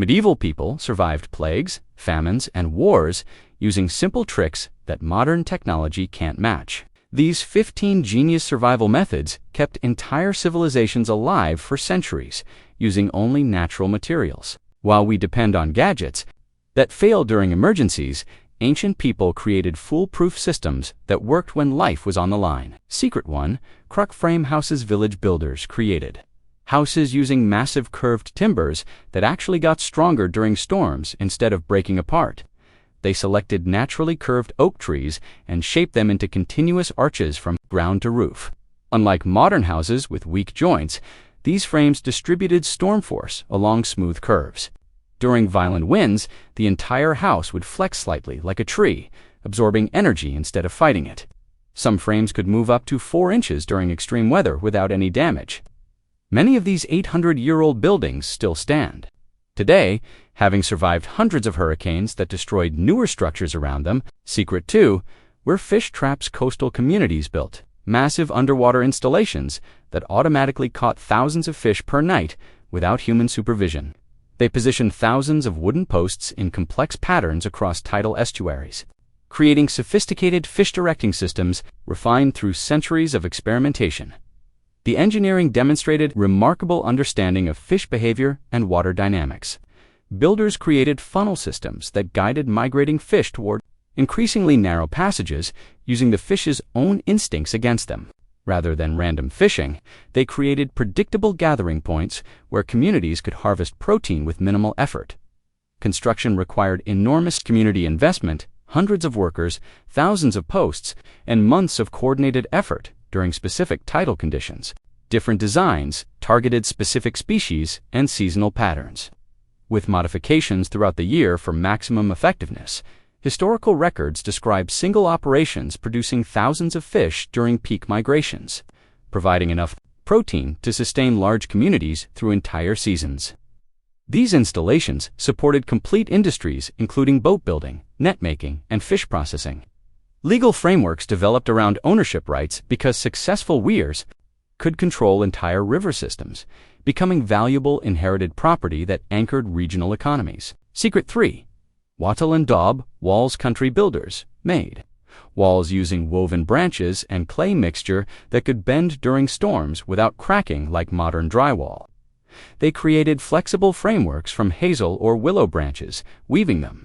Medieval people survived plagues, famines, and wars using simple tricks that modern technology can't match. These 15 genius survival methods kept entire civilizations alive for centuries, using only natural materials. While we depend on gadgets that fail during emergencies, ancient people created foolproof systems that worked when life was on the line. Secret 1. Cruck frame houses. Village builders created houses using massive curved timbers that actually got stronger during storms instead of breaking apart. They selected naturally curved oak trees and shaped them into continuous arches from ground to roof. Unlike modern houses with weak joints, these frames distributed storm force along smooth curves. During violent winds, the entire house would flex slightly like a tree, absorbing energy instead of fighting it. Some frames could move up to 4 inches during extreme weather without any damage. Many of these 800-year-old buildings still stand. Today, having survived hundreds of hurricanes that destroyed newer structures around them, Secret 2, were fish traps coastal communities built, massive underwater installations that automatically caught thousands of fish per night without human supervision. They positioned thousands of wooden posts in complex patterns across tidal estuaries, creating sophisticated fish directing systems refined through centuries of experimentation. The engineering demonstrated remarkable understanding of fish behavior and water dynamics. Builders created funnel systems that guided migrating fish toward increasingly narrow passages using the fish's own instincts against them. Rather than random fishing, they created predictable gathering points where communities could harvest protein with minimal effort. Construction required enormous community investment, hundreds of workers, thousands of posts, and months of coordinated effort during specific tidal conditions. Different designs targeted specific species and seasonal patterns. With modifications throughout the year for maximum effectiveness, historical records describe single operations producing thousands of fish during peak migrations, providing enough protein to sustain large communities through entire seasons. These installations supported complete industries including boat building, net making, and fish processing. Legal frameworks developed around ownership rights because successful weirs could control entire river systems, becoming valuable inherited property that anchored regional economies. Secret 3. Wattle and daub walls. Country builders made walls using woven branches and clay mixture that could bend during storms without cracking like modern drywall. They created flexible frameworks from hazel or willow branches, weaving them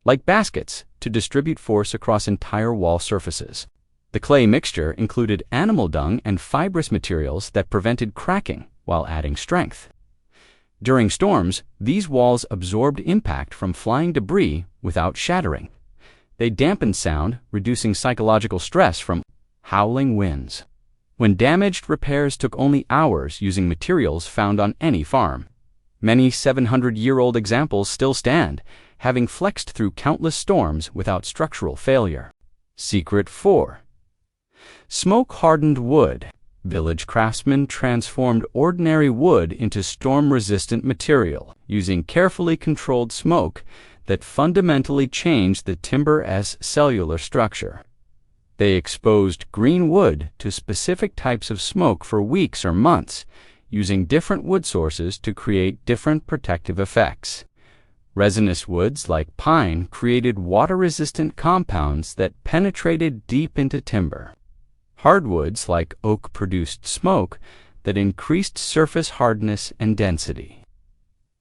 like baskets to distribute force across entire wall surfaces. The clay mixture included animal dung and fibrous materials that prevented cracking while adding strength. During storms, these walls absorbed impact from flying debris without shattering. They dampened sound, reducing psychological stress from howling winds. When damaged, repairs took only hours using materials found on any farm. Many 700-year-old examples still stand, having flexed through countless storms without structural failure. Secret 4. Smoke-hardened wood. Village craftsmen transformed ordinary wood into storm-resistant material using carefully controlled smoke that fundamentally changed the timber's cellular structure. They exposed green wood to specific types of smoke for weeks or months, using different wood sources to create different protective effects. Resinous woods like pine created water-resistant compounds that penetrated deep into timber. Hardwoods like oak produced smoke that increased surface hardness and density.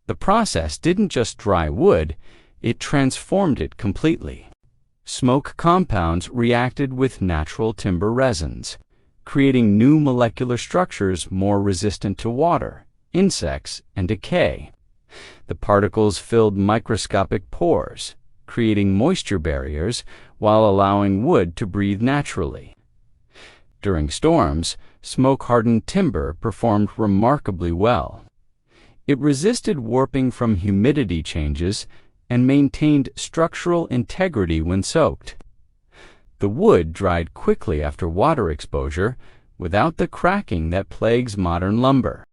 The process didn't just dry wood, it transformed it completely. Smoke compounds reacted with natural timber resins, creating new molecular structures more resistant to water, insects, and decay. The particles filled microscopic pores, creating moisture barriers while allowing wood to breathe naturally. During storms, smoke-hardened timber performed remarkably well. It resisted warping from humidity changes and maintained structural integrity when soaked. The wood dried quickly after water exposure without the cracking that plagues modern lumber.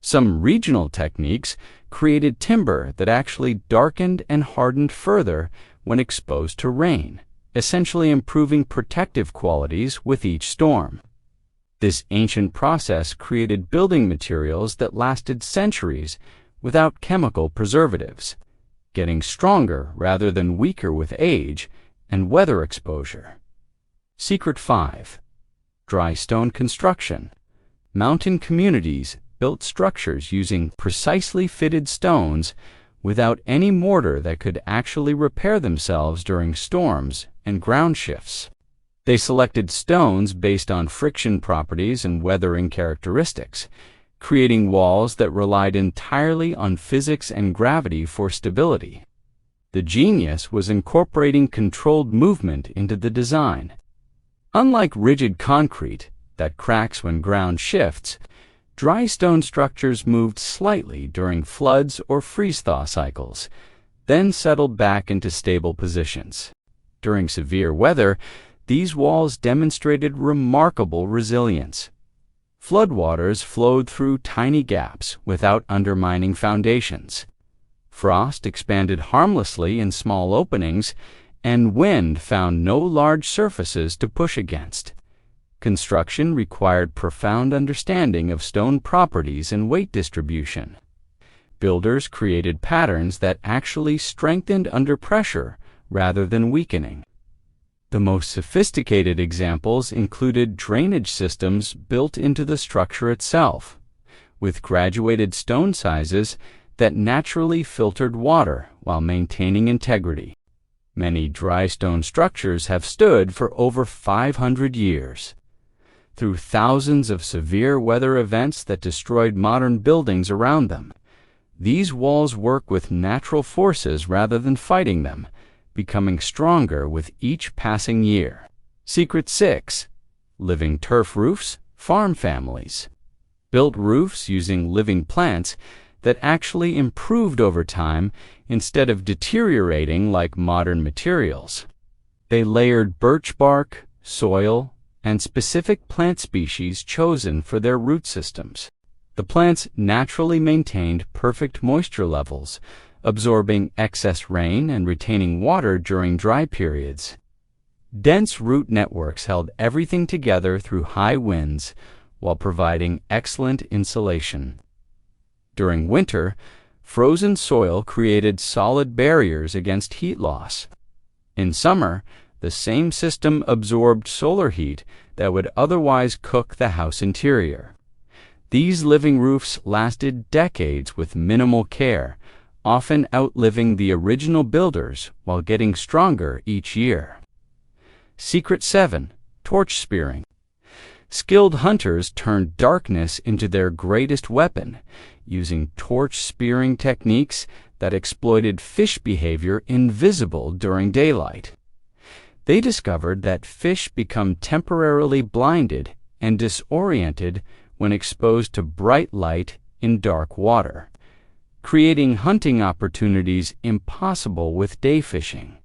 Some regional techniques created timber that actually darkened and hardened further when exposed to rain, essentially improving protective qualities with each storm. This ancient process created building materials that lasted centuries without chemical preservatives, getting stronger rather than weaker with age and weather exposure. Secret 5. Dry stone construction. Mountain communities built structures using precisely fitted stones without any mortar that could actually repair themselves during storms and ground shifts. They selected stones based on friction properties and weathering characteristics, creating walls that relied entirely on physics and gravity for stability. The genius was incorporating controlled movement into the design. Unlike rigid concrete that cracks when ground shifts, dry stone structures moved slightly during floods or freeze-thaw cycles, then settled back into stable positions. During severe weather, these walls demonstrated remarkable resilience. Floodwaters flowed through tiny gaps without undermining foundations. Frost expanded harmlessly in small openings, and wind found no large surfaces to push against. Construction required profound understanding of stone properties and weight distribution. Builders created patterns that actually strengthened under pressure rather than weakening. The most sophisticated examples included drainage systems built into the structure itself, with graduated stone sizes that naturally filtered water while maintaining integrity. Many dry stone structures have stood for over 500 years. Through thousands of severe weather events that destroyed modern buildings around them, these walls work with natural forces rather than fighting them, becoming stronger with each passing year. Secret 6. Living turf roofs, farm families. Built roofs using living plants that actually improved over time instead of deteriorating like modern materials. They layered birch bark, soil, and specific plant species chosen for their root systems. The plants naturally maintained perfect moisture levels, absorbing excess rain and retaining water during dry periods. Dense root networks held everything together through high winds while providing excellent insulation. During winter, frozen soil created solid barriers against heat loss. In summer, the same system absorbed solar heat that would otherwise cook the house interior. These living roofs lasted decades with minimal care, often outliving the original builders while getting stronger each year. Secret 7. Torch spearing. Skilled hunters turned darkness into their greatest weapon, using torch spearing techniques that exploited fish behavior invisible during daylight. They discovered that fish become temporarily blinded and disoriented when exposed to bright light in dark water, creating hunting opportunities impossible with day fishing.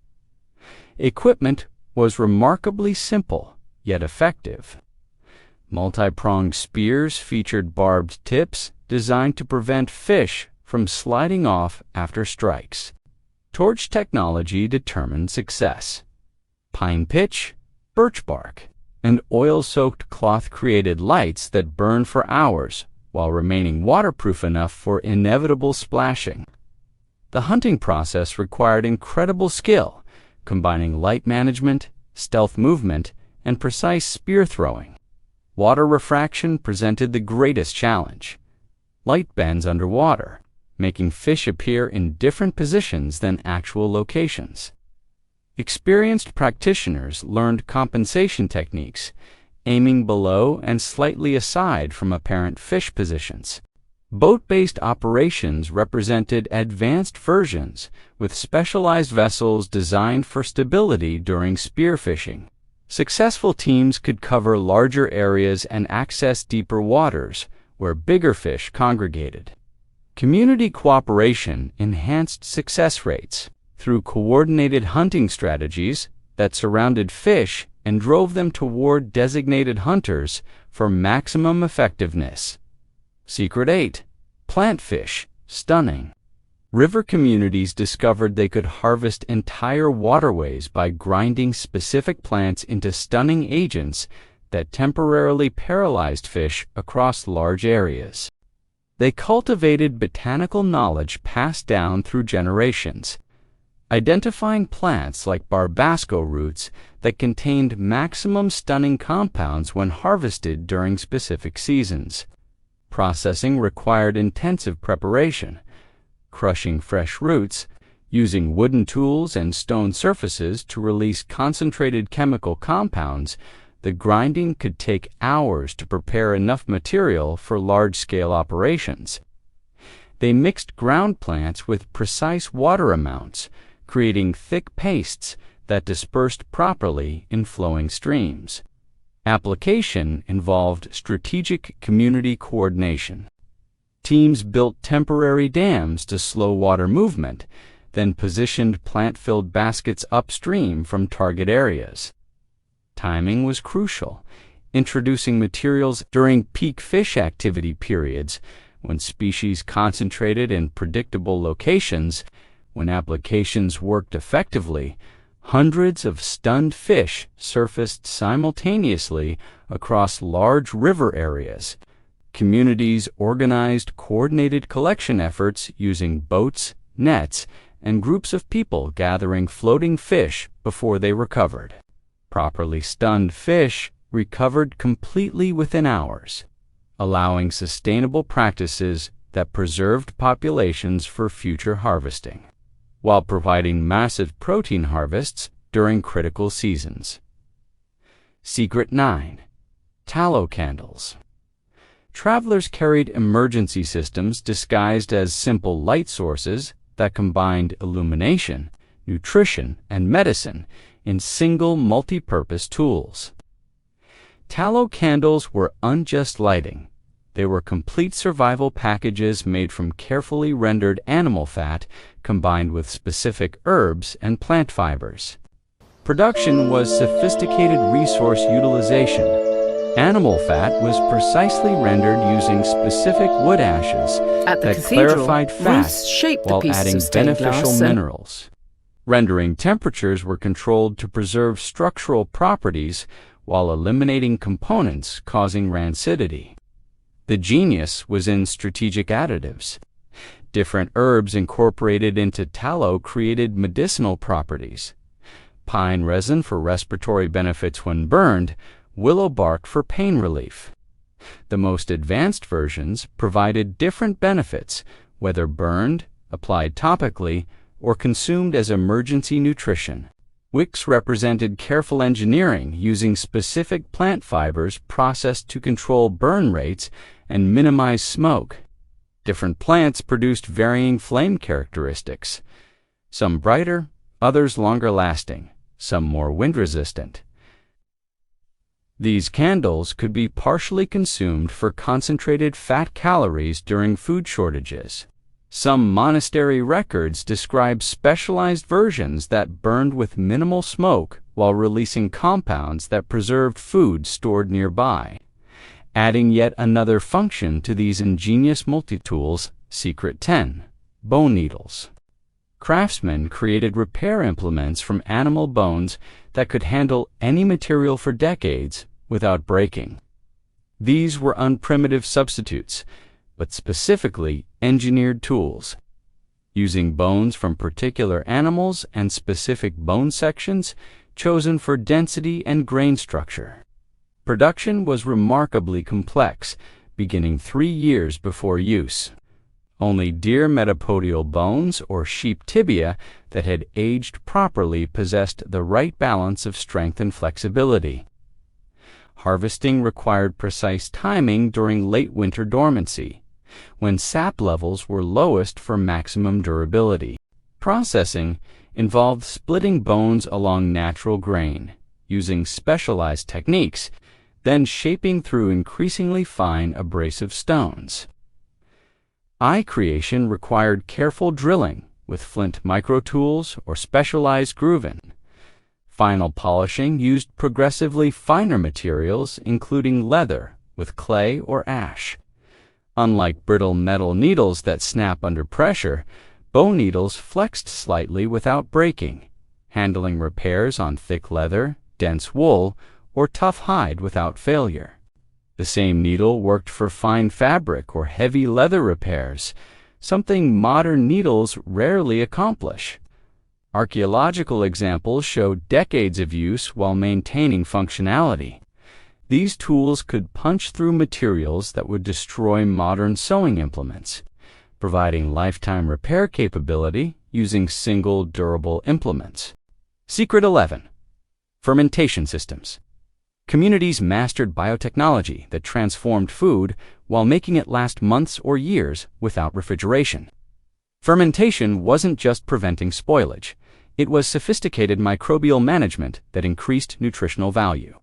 Equipment was remarkably simple, yet effective. Multi-pronged spears featured barbed tips designed to prevent fish from sliding off after strikes. Torch technology determined success. Pine pitch, birch bark, and oil-soaked cloth created lights that burned for hours while remaining waterproof enough for inevitable splashing. The hunting process required incredible skill, combining light management, stealth movement, and precise spear throwing. Water refraction presented the greatest challenge. Light bends underwater, making fish appear in different positions than actual locations. Experienced practitioners learned compensation techniques, aiming below and slightly aside from apparent fish positions. Boat-based operations represented advanced versions with specialized vessels designed for stability during spearfishing. Successful teams could cover larger areas and access deeper waters where bigger fish congregated. Community cooperation enhanced success rates through coordinated hunting strategies that surrounded fish and drove them toward designated hunters for maximum effectiveness. Secret 8. Plant fish, stunning. River communities discovered they could harvest entire waterways by grinding specific plants into stunning agents that temporarily paralyzed fish across large areas. They cultivated botanical knowledge passed down through generations, identifying plants like barbasco roots that contained maximum stunning compounds when harvested during specific seasons. Processing required intensive preparation, crushing fresh roots, using wooden tools and stone surfaces to release concentrated chemical compounds. The grinding could take hours to prepare enough material for large-scale operations. They mixed ground plants with precise water amounts, creating thick pastes that dispersed properly in flowing streams. Application involved strategic community coordination. Teams built temporary dams to slow water movement, then positioned plant-filled baskets upstream from target areas. Timing was crucial, introducing materials during peak fish activity periods when species concentrated in predictable locations. When applications worked effectively, hundreds of stunned fish surfaced simultaneously across large river areas. Communities organized coordinated collection efforts using boats, nets, and groups of people gathering floating fish before they recovered. Properly stunned fish recovered completely within hours, allowing sustainable practices that preserved populations for future harvesting, while providing massive protein harvests during critical seasons. Secret 9. Tallow candles. Travelers carried emergency systems disguised as simple light sources that combined illumination, nutrition, and medicine in single multi-purpose tools. Tallow candles were unjust lighting. They were complete survival packages made from carefully rendered animal fat combined with specific herbs and plant fibers. Production was sophisticated resource utilization. Animal fat was precisely rendered using specific wood ashes that clarified fat while adding beneficial minerals. Rendering temperatures were controlled to preserve structural properties while eliminating components causing rancidity. The genius was in strategic additives. Different herbs incorporated into tallow created medicinal properties. Pine resin for respiratory benefits when burned, willow bark for pain relief. The most advanced versions provided different benefits, whether burned, applied topically, or consumed as emergency nutrition. Wicks represented careful engineering using specific plant fibers processed to control burn rates and minimize smoke. Different plants produced varying flame characteristics, some brighter, others longer lasting, some more wind resistant. These candles could be partially consumed for concentrated fat calories during food shortages. Some monastery records describe specialized versions that burned with minimal smoke while releasing compounds that preserved food stored nearby. Adding yet another function to these ingenious multi-tools. Secret 10. Bone needles. Craftsmen created repair implements from animal bones that could handle any material for decades without breaking. These were unprimitive substitutes, but specifically engineered tools. Using bones from particular animals and specific bone sections chosen for density and grain structure. Production was remarkably complex, beginning 3 years before use. Only deer metapodial bones or sheep tibia that had aged properly possessed the right balance of strength and flexibility. Harvesting required precise timing during late winter dormancy, when sap levels were lowest for maximum durability. Processing involved splitting bones along natural grain, using specialized techniques, then shaping through increasingly fine abrasive stones. Eye creation required careful drilling with flint microtools or specialized grooving. Final polishing used progressively finer materials, including leather with clay or ash. Unlike brittle metal needles that snap under pressure, bone needles flexed slightly without breaking, handling repairs on thick leather, dense wool, or tough hide without failure. The same needle worked for fine fabric or heavy leather repairs, something modern needles rarely accomplish. Archaeological examples show decades of use while maintaining functionality. These tools could punch through materials that would destroy modern sewing implements, providing lifetime repair capability using single durable implements. Secret 11. Fermentation systems. Communities mastered biotechnology that transformed food while making it last months or years without refrigeration. Fermentation wasn't just preventing spoilage. It was sophisticated microbial management that increased nutritional value,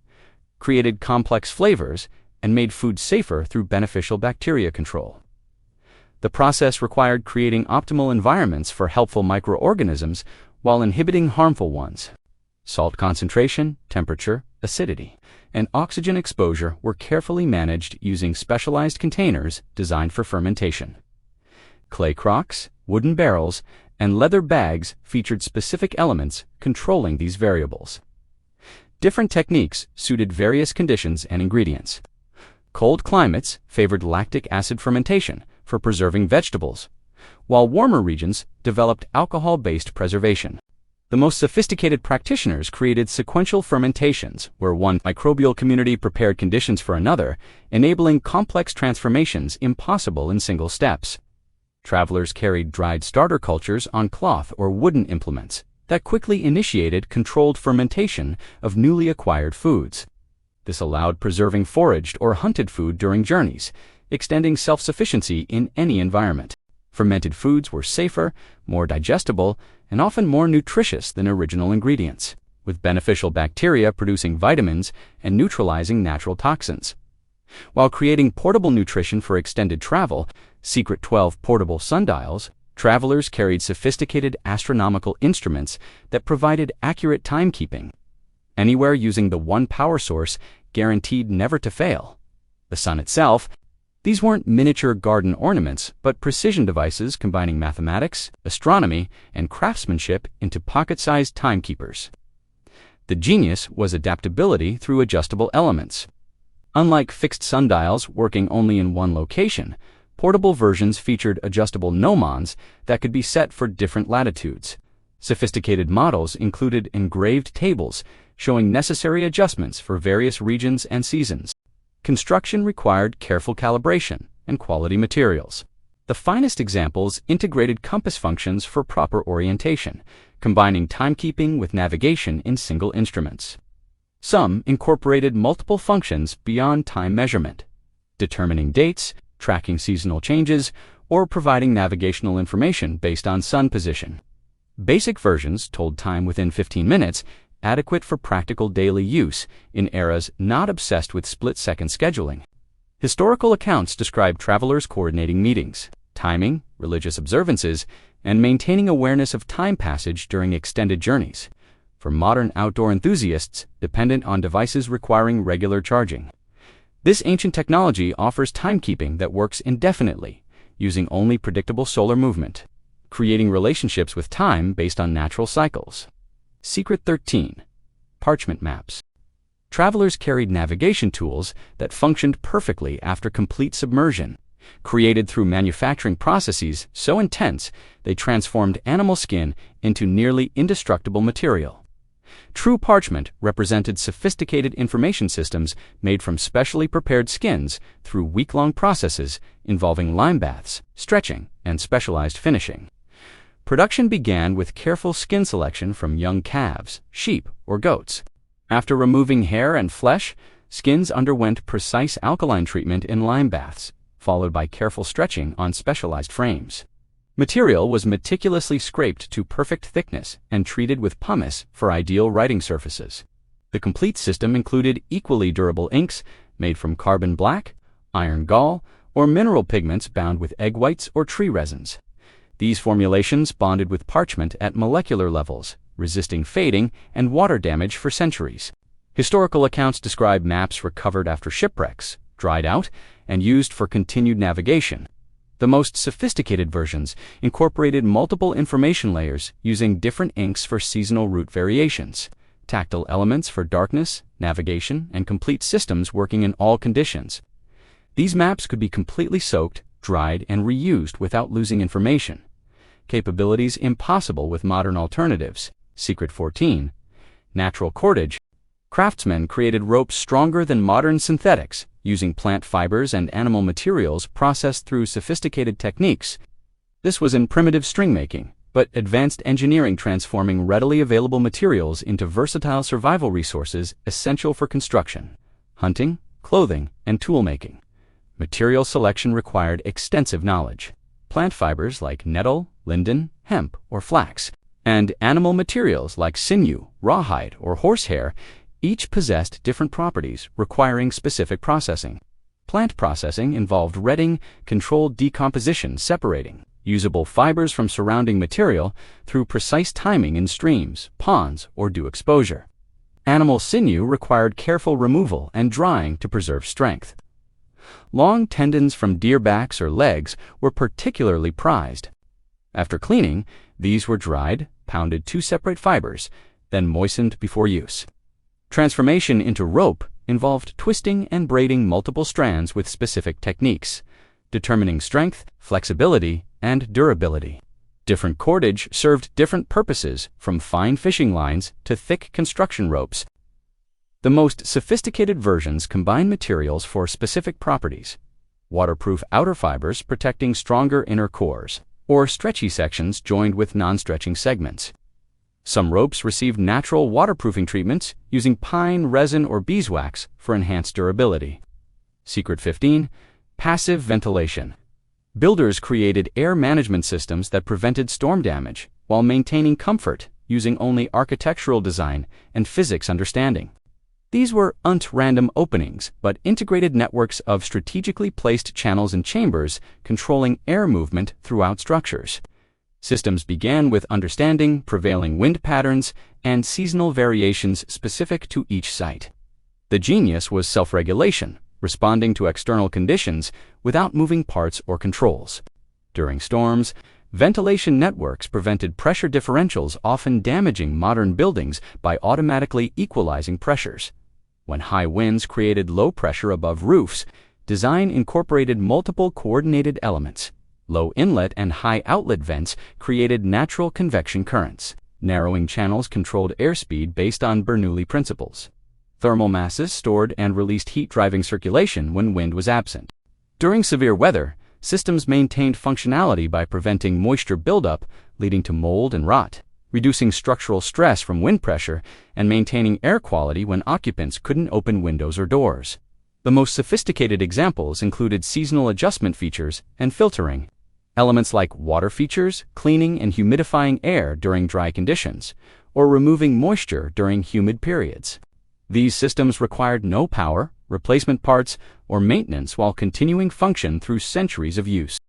created complex flavors, and made food safer through beneficial bacteria control. The process required creating optimal environments for helpful microorganisms while inhibiting harmful ones. Salt concentration, temperature, acidity, and oxygen exposure were carefully managed using specialized containers designed for fermentation. Clay crocks, wooden barrels, and leather bags featured specific elements controlling these variables. Different techniques suited various conditions and ingredients. Cold climates favored lactic acid fermentation for preserving vegetables, while warmer regions developed alcohol-based preservation. The most sophisticated practitioners created sequential fermentations where one microbial community prepared conditions for another, enabling complex transformations impossible in single steps. Travelers carried dried starter cultures on cloth or wooden implements that quickly initiated controlled fermentation of newly acquired foods. This allowed preserving foraged or hunted food during journeys, extending self-sufficiency in any environment. Fermented foods were safer, more digestible, and often more nutritious than original ingredients, with beneficial bacteria producing vitamins and neutralizing natural toxins. While creating portable nutrition for extended travel, Secret 12 portable sundials, travelers carried sophisticated astronomical instruments that provided accurate timekeeping. Anywhere using the one power source guaranteed never to fail. The sun itself. These weren't miniature garden ornaments, but precision devices combining mathematics, astronomy, and craftsmanship into pocket-sized timekeepers. The genius was adaptability through adjustable elements. Unlike fixed sundials working only in one location, portable versions featured adjustable gnomons that could be set for different latitudes. Sophisticated models included engraved tables showing necessary adjustments for various regions and seasons. Construction required careful calibration and quality materials. The finest examples integrated compass functions for proper orientation, combining timekeeping with navigation in single instruments. Some incorporated multiple functions beyond time measurement, determining dates, tracking seasonal changes, or providing navigational information based on sun position. Basic versions told time within 15 minutes, adequate for practical daily use in eras not obsessed with split-second scheduling. Historical accounts describe travelers coordinating meetings, timing, religious observances, and maintaining awareness of time passage during extended journeys. For modern outdoor enthusiasts dependent on devices requiring regular charging. This ancient technology offers timekeeping that works indefinitely, using only predictable solar movement, creating relationships with time based on natural cycles. Secret 13. Parchment maps. Travelers carried navigation tools that functioned perfectly after complete submersion, created through manufacturing processes so intense they transformed animal skin into nearly indestructible material. True parchment represented sophisticated information systems made from specially prepared skins through week-long processes involving lime baths, stretching, and specialized finishing. Production began with careful skin selection from young calves, sheep, or goats. After removing hair and flesh, skins underwent precise alkaline treatment in lime baths, followed by careful stretching on specialized frames. Material was meticulously scraped to perfect thickness and treated with pumice for ideal writing surfaces. The complete system included equally durable inks made from carbon black, iron gall, or mineral pigments bound with egg whites or tree resins. These formulations bonded with parchment at molecular levels, resisting fading and water damage for centuries. Historical accounts describe maps recovered after shipwrecks, dried out, and used for continued navigation. The most sophisticated versions incorporated multiple information layers using different inks for seasonal route variations, tactile elements for darkness, navigation, and complete systems working in all conditions. These maps could be completely soaked, dried, and reused without losing information. Capabilities impossible with modern alternatives. Secret 14. Natural cordage. Craftsmen created ropes stronger than modern synthetics, using plant fibers and animal materials processed through sophisticated techniques. This was in primitive string making, but advanced engineering transforming readily available materials into versatile survival resources essential for construction, hunting, clothing, and tool making. Material selection required extensive knowledge. Plant fibers like nettle, linden, hemp, or flax, and animal materials like sinew, rawhide, or horsehair each possessed different properties requiring specific processing. Plant processing involved retting, controlled decomposition, separating usable fibers from surrounding material through precise timing in streams, ponds, or dew exposure. Animal sinew required careful removal and drying to preserve strength. Long tendons from deer backs or legs were particularly prized. After cleaning, these were dried, pounded to separate fibers, then moistened before use. Transformation into rope involved twisting and braiding multiple strands with specific techniques, determining strength, flexibility, and durability. Different cordage served different purposes, from fine fishing lines to thick construction ropes. The most sophisticated versions combine materials for specific properties: waterproof outer fibers protecting stronger inner cores, or stretchy sections joined with non-stretching segments. Some ropes received natural waterproofing treatments using pine, resin, or beeswax for enhanced durability. Secret 15. Passive ventilation. Builders created air management systems that prevented storm damage while maintaining comfort using only architectural design and physics understanding. These were random openings, but integrated networks of strategically placed channels and chambers controlling air movement throughout structures. Systems began with understanding prevailing wind patterns and seasonal variations specific to each site. The genius was self-regulation, responding to external conditions without moving parts or controls. During storms, ventilation networks prevented pressure differentials, often damaging modern buildings by automatically equalizing pressures. When high winds created low pressure above roofs, design incorporated multiple coordinated elements. Low inlet and high outlet vents created natural convection currents. Narrowing channels controlled airspeed based on Bernoulli principles. Thermal masses stored and released heat, driving circulation when wind was absent. During severe weather, systems maintained functionality by preventing moisture buildup, leading to mold and rot, reducing structural stress from wind pressure, and maintaining air quality when occupants couldn't open windows or doors. The most sophisticated examples included seasonal adjustment features and filtering. Elements like water features, cleaning and humidifying air during dry conditions, or removing moisture during humid periods. These systems required no power, replacement parts, or maintenance while continuing function through centuries of use.